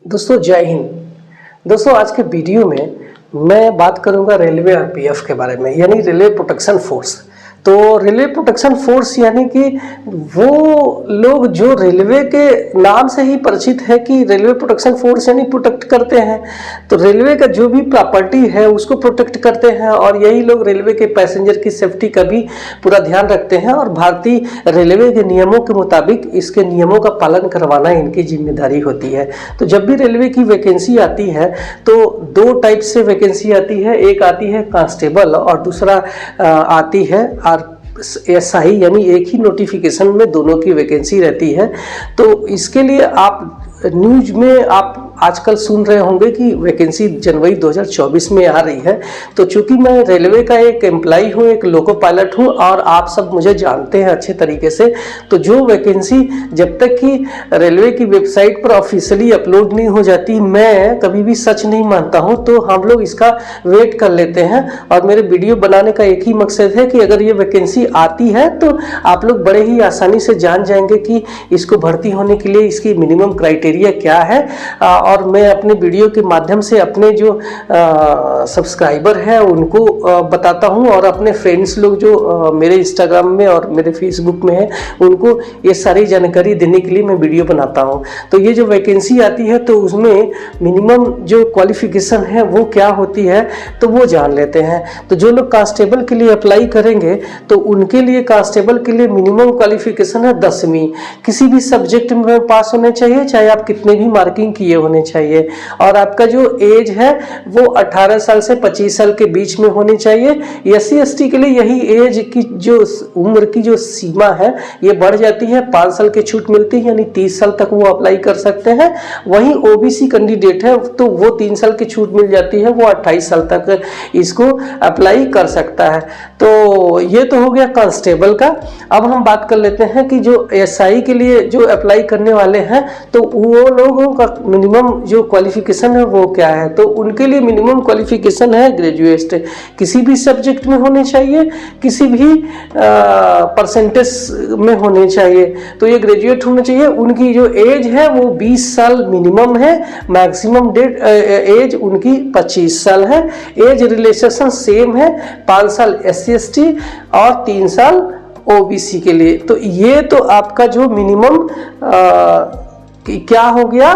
दोस्तों जय हिंद। दोस्तों आज के वीडियो में मैं बात करूंगा रेलवे आरपीएफ के बारे में, यानी रेलवे प्रोटेक्शन फोर्स। तो रेलवे प्रोटेक्शन फोर्स यानी कि वो लोग जो रेलवे के नाम से ही परिचित है कि रेलवे प्रोटेक्शन फोर्स यानी प्रोटेक्ट करते हैं। तो रेलवे का जो भी प्रॉपर्टी है उसको प्रोटेक्ट करते हैं और यही लोग रेलवे के पैसेंजर की सेफ्टी का भी पूरा ध्यान रखते हैं और भारतीय रेलवे के नियमों के मुताबिक इसके नियमों का पालन करवाना इनकी जिम्मेदारी होती है। तो जब भी रेलवे की वैकेंसी आती है तो दो टाइप से वैकेंसी आती है, एक आती है कांस्टेबल और दूसरा आती है एसआई, यानी एक ही नोटिफिकेशन में दोनों की वैकेंसी रहती है। तो इसके लिए आप न्यूज में आप आजकल सुन रहे होंगे कि वैकेंसी जनवरी 2024 में आ रही है। तो चूंकि मैं रेलवे का एक एम्प्लॉय हूँ, एक लोको पायलट हूँ और आप सब मुझे जानते हैं अच्छे तरीके से, तो जो वैकेंसी जब तक कि रेलवे की वेबसाइट पर ऑफिशियली अपलोड नहीं हो जाती, मैं कभी भी सच नहीं मानता हूँ। तो हम लोग इसका वेट कर लेते हैं और मेरे वीडियो बनाने का एक ही मकसद है कि अगर ये वैकेंसी आती है तो आप लोग बड़े ही आसानी से जान जाएंगे कि इसको भर्ती होने के लिए इसकी मिनिमम क्राइटेरिया क्या है। और मैं अपने वीडियो के माध्यम से अपने जो सब्सक्राइबर हैं उनको बताता हूं और अपने फ्रेंड्स लोग जो मेरे इंस्टाग्राम में और मेरे फेसबुक में हैं उनको ये सारी जानकारी देने के लिए मैं वीडियो बनाता हूं। तो ये जो वैकेंसी आती है तो उसमें मिनिमम जो क्वालिफिकेशन है वो क्या होती है तो वो जान लेते हैं। तो जो लोग कांस्टेबल के लिए अप्लाई करेंगे तो उनके लिए कांस्टेबल के लिए मिनिमम क्वालिफिकेशन है 10वीं, किसी भी सब्जेक्ट में पास होने चाहिए, चाहे आप कितने भी मार्किंग किए होने चाहिए। और आपका जो एज है वो 18 साल से 25 साल के बीच में होनी चाहिए। एससी एसटी के लिए यही एज की जो उम्र की जो सीमा है ये बढ़ जाती है, 5 साल की छूट मिलती है, यानी 30 साल तक वो अप्लाई कर सकते हैं। वहीं ओबीसी कैंडिडेट है तो वो 3 साल की छूट मिल जाती है, वो 28 साल तक इसको अप्लाई कर सकता है। तो ये तो हो गया कांस्टेबल का। अब हम बात कर लेते हैं कि जो एसआई के लिए जो अप्लाई करने वाले हैं तो वो लोगों का मिनिमम जो क्वालिफिकेशन है वो क्या है। तो उनके लिए मिनिमम क्वालिफिकेशन है ग्रेजुएट, किसी भी सब्जेक्ट में होने चाहिए, किसी भी परसेंटेज में होने चाहिए। तो ये ग्रेजुएट होना चाहिए। उनकी जो एज है वो 20 साल मिनिमम है, मैक्सिमम डेट एज उनकी 25 साल है। एज रिलेशन सेम है, 5 साल SC ST और 3 साल ओबीसी के लिए। तो ये तो आपका जो मिनिमम क्या हो गया,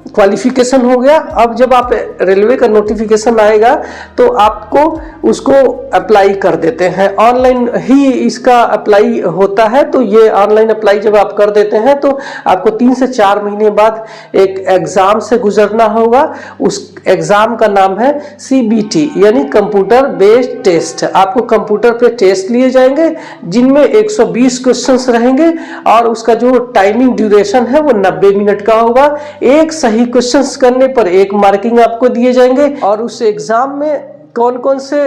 क्वालिफिकेशन हो गया। अब जब आप रेलवे का नोटिफिकेशन आएगा तो आपको उसको अप्लाई कर देते हैं, ऑनलाइन ही इसका अप्लाई होता है। तो ये ऑनलाइन अप्लाई जब आप कर देते हैं तो आपको 3 से 4 महीने बाद एक एग्जाम से गुजरना होगा। उस एग्जाम का नाम है CBT यानी कंप्यूटर बेस्ड टेस्ट। आपको कंप्यूटर पे टेस्ट लिए जाएंगे जिनमें 120 क्वेश्चंस रहेंगे और उसका जो टाइमिंग ड्यूरेशन है वो 90 मिनट का होगा। एक सही क्वेश्चंस करने पर 1 मार्किंग आपको दिए जाएंगे। और उस एग्जाम में कौन कौन से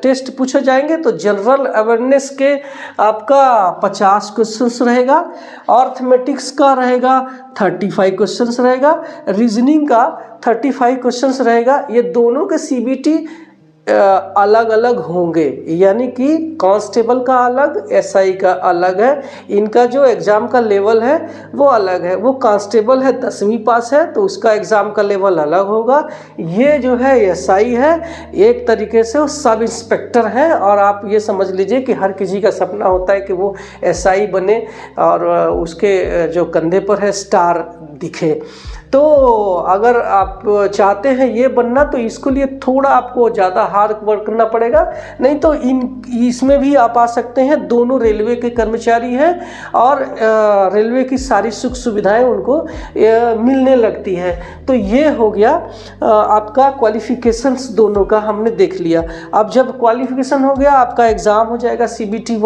टेस्ट पूछे जाएंगे तो जनरल अवेयरनेस के आपका 50 क्वेश्चंस रहेगा, अर्थमेटिक्स का रहेगा 35 क्वेश्चंस रहेगा, रीजनिंग का 35 क्वेश्चंस रहेगा। ये दोनों के CBT अलग अलग होंगे, यानी कि कांस्टेबल का अलग, एसआई का अलग है। इनका जो एग्जाम का लेवल है वो अलग है। वो कांस्टेबल है 10वीं पास है तो उसका एग्जाम का लेवल अलग होगा। ये जो है एसआई है, एक तरीके से वो सब इंस्पेक्टर है। और आप ये समझ लीजिए कि हर किसी का सपना होता है कि वो एसआई बने और उसके जो कंधे पर है स्टार दिखे। तो अगर आप चाहते हैं ये बनना तो इसके लिए थोड़ा आपको ज़्यादा हार्ड वर्क करना पड़ेगा, नहीं तो इसमें भी आप आ सकते हैं। दोनों रेलवे के कर्मचारी हैं और रेलवे की सारी सुख सुविधाएं उनको मिलने लगती है। तो ये हो गया आपका क्वालिफिकेशंस दोनों का हमने देख लिया। अब जब क्वालिफिकेशन हो गया आपका एग्ज़ाम हो जाएगा CBT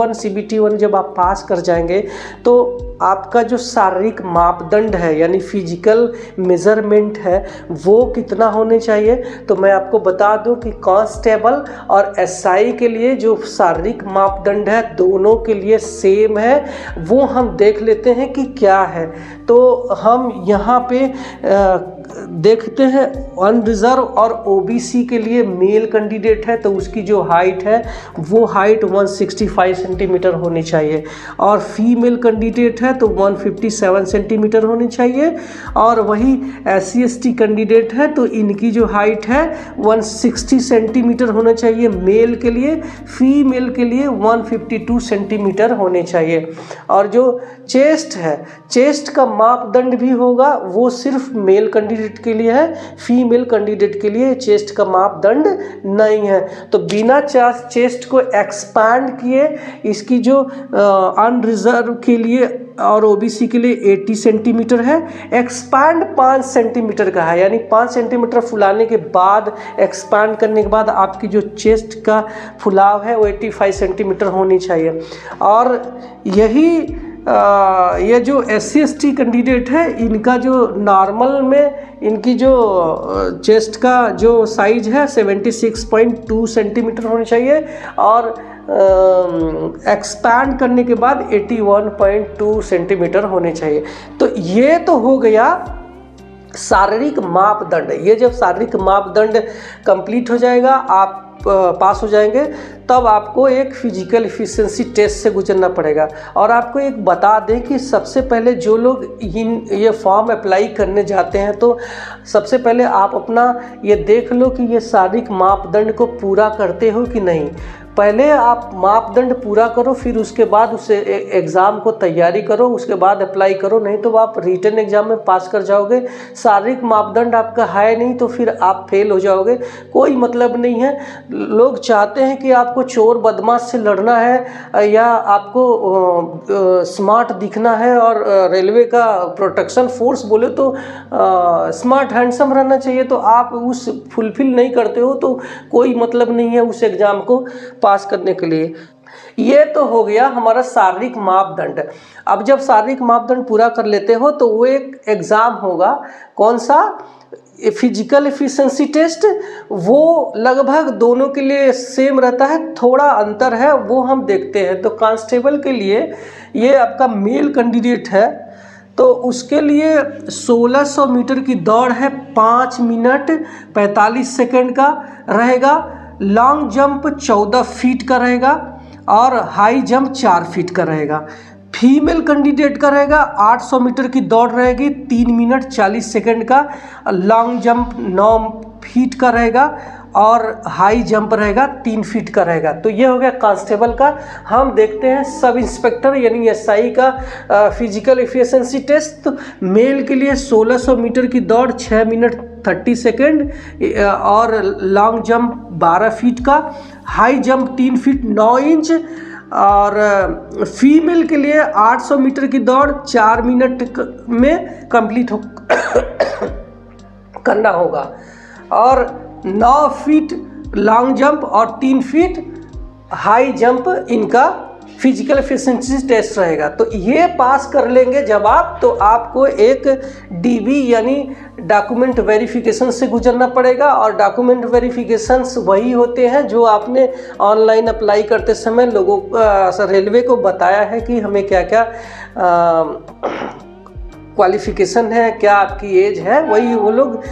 1 जब आप पास कर जाएंगे तो आपका जो शारीरिक मापदंड है यानी फिजिकल मेजरमेंट है वो कितना होने चाहिए। तो मैं आपको बता दूं कि कांस्टेबल और एसआई के लिए जो शारीरिक मापदंड है दोनों के लिए सेम है। वो हम देख लेते हैं कि क्या है। तो हम यहाँ पे देखते हैं अनरिजर्व और ओबीसी के लिए मेल कैंडिडेट है तो उसकी जो हाइट है वो हाइट 165 सेंटीमीटर होनी चाहिए, और फीमेल कैंडिडेट है तो 157 सेंटीमीटर होनी चाहिए, और वही SC/ST कैंडिडेट है तो इनकी जो हाइट है 160 सेंटीमीटर होना चाहिए मेल के लिए, फीमेल के लिए 152 सेंटीमीटर होने चाहिए। और जो चेस्ट है, चेस्ट का मापदंड भी होगा वो सिर्फ मेल कैंडिडेट के लिए है, फीमेल कैंडिडेट के लिए चेस्ट का मापदंड नहीं है। तो बिना चेस्ट को एक्सपैंड किए इसकी जो अनरिजर्व के लिए और ओबीसी के लिए 80 सेंटीमीटर है, एक्सपैंड 5 सेंटीमीटर का है, यानी 5 सेंटीमीटर फुलाने के बाद, एक्सपैंड करने के बाद आपकी जो चेस्ट का फुलाव है वो 85 सेंटीमीटर होनी चाहिए। और यही ये जो SC/ST कैंडिडेट है इनका जो नॉर्मल में इनकी जो चेस्ट का जो साइज है 76.2 सेंटीमीटर होनी चाहिए, और एक्सपैंड करने के बाद 81.2 सेंटीमीटर होने चाहिए। तो ये तो हो गया शारीरिक मापदंड। ये जब शारीरिक मापदंड कंप्लीट हो जाएगा, आप पास हो जाएंगे, तब आपको एक फिजिकल एफिशिएंसी टेस्ट से गुजरना पड़ेगा। और आपको एक बता दें कि सबसे पहले जो लोग ये फॉर्म अप्लाई करने जाते हैं तो सबसे पहले आप अपना ये देख लो कि ये शारीरिक मापदंड को पूरा करते हो कि नहीं। पहले आप मापदंड पूरा करो, फिर उसके बाद उसे एग्ज़ाम को तैयारी करो, उसके बाद अप्लाई करो, नहीं तो आप रिटन एग्ज़ाम में पास कर जाओगे। शारीरिक मापदंड आपका है नहीं तो फिर आप फेल हो जाओगे, कोई मतलब नहीं है। लोग चाहते हैं कि आपको चोर बदमाश से लड़ना है या आपको स्मार्ट दिखना है, और रेलवे का प्रोटेक्शन फोर्स बोले तो स्मार्ट हैंडसम रहना चाहिए, तो आप उस फुलफिल नहीं करते हो तो कोई मतलब नहीं है उस एग्ज़ाम को पास करने के लिए। ये तो हो गया हमारा शारीरिक मापदंड। अब जब शारीरिक मापदंड पूरा कर लेते हो तो वो एक एग्ज़ाम होगा, कौन सा, फिजिकल एफिशिएंसी टेस्ट। वो लगभग दोनों के लिए सेम रहता है, थोड़ा अंतर है वो हम देखते हैं। तो कांस्टेबल के लिए ये आपका मेल कैंडिडेट है तो उसके लिए 1600 मीटर की दौड़ है, 5 मिनट 45 सेकंड का रहेगा। लॉन्ग जंप 14 फीट का रहेगा और हाई जंप 4 फीट का रहेगा। फीमेल कैंडिडेट का रहेगा 800 मीटर की दौड़ रहेगी, 3 मिनट 40 सेकंड का। लॉन्ग जंप 9 फीट का रहेगा और हाई जंप रहेगा 3 फीट का रहेगा। तो ये हो गया कांस्टेबल का। हम देखते हैं सब इंस्पेक्टर यानी SI का फिजिकल एफिशिएंसी टेस्ट। तो मेल के लिए 1600 मीटर की दौड़ 6 मिनट 30 सेकेंड और लॉन्ग जंप 12 फीट का, हाई जंप 3 फीट 9 इंच। और फीमेल के लिए 800 मीटर की दौड़ 4 मिनट में कंप्लीट करना होगा, और 9 फीट लॉन्ग जंप और 3 फीट हाई जंप इनका फिजिकल एफिशिएंसी टेस्ट रहेगा। तो ये पास कर लेंगे जब आप, तो आपको एक DV यानी डॉक्यूमेंट वेरिफिकेशन से गुजरना पड़ेगा। और डॉक्यूमेंट वेरिफिकेशंस वही होते हैं जो आपने ऑनलाइन अप्लाई करते समय लोगों रेलवे को बताया है कि हमें क्या क्या क्वालिफिकेशन है, क्या आपकी एज है, वही वो लोग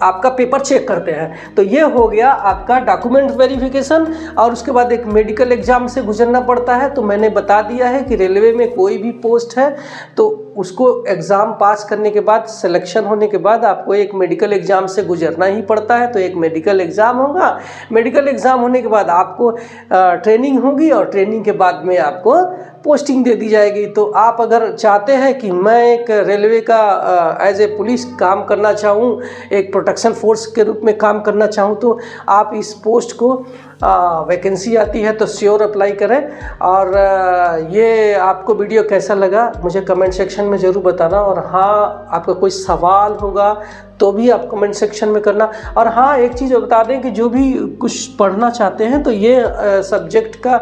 आपका पेपर चेक करते हैं। तो ये हो गया आपका डॉक्यूमेंट वेरिफिकेशन। और उसके बाद एक मेडिकल एग्जाम से गुजरना पड़ता है। तो मैंने बता दिया है कि रेलवे में कोई भी पोस्ट है तो उसको एग्ज़ाम पास करने के बाद, सिलेक्शन होने के बाद आपको एक मेडिकल एग्ज़ाम से गुजरना ही पड़ता है। तो एक मेडिकल एग्ज़ाम होगा, मेडिकल एग्ज़ाम होने के बाद आपको ट्रेनिंग होगी और ट्रेनिंग के बाद में आपको पोस्टिंग दे दी जाएगी। तो आप अगर चाहते हैं कि मैं एक रेलवे का एज ए पुलिस काम करना चाहूँ, एक प्रोटेक्शन फोर्स के रूप में काम करना चाहूँ, तो आप इस पोस्ट को वैकेंसी आती है तो श्योर अप्लाई करें। और ये आपको वीडियो कैसा लगा मुझे कमेंट सेक्शन में ज़रूर बताना। और हाँ, आपका कोई सवाल होगा तो भी आप कमेंट सेक्शन में करना। और हाँ, एक चीज़ बता दें कि जो भी कुछ पढ़ना चाहते हैं तो ये सब्जेक्ट का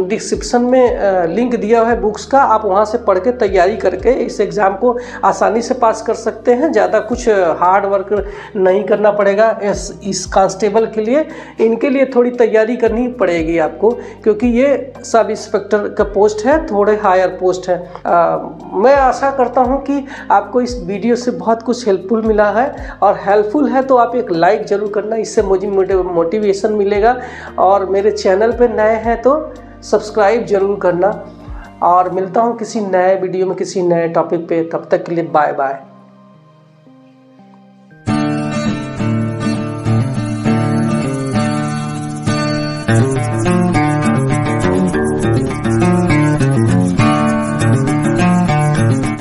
डिस्क्रिप्शन में लिंक दिया हुआ है बुक्स का, आप वहाँ से पढ़ के तैयारी करके इस एग्ज़ाम को आसानी से पास कर सकते हैं। ज़्यादा कुछ हार्ड वर्क नहीं करना पड़ेगा इस कांस्टेबल के लिए। इनके लिए थोड़ी तैयारी करनी पड़ेगी आपको, क्योंकि ये सब इंस्पेक्टर का पोस्ट है, थोड़े हायर पोस्ट है। मैं आशा करता हूँ कि आपको इस वीडियो से बहुत कुछ हेल्पफुल मिला है, और हेल्पफुल है तो आप एक लाइक ज़रूर करना, इससे मुझे मोटिवेशन मिलेगा। और मेरे चैनल पे नए हैं तो सब्सक्राइब जरूर करना। और मिलता हूँ किसी नए वीडियो में किसी नए टॉपिक पे, तब तक के लिए बाय बाय।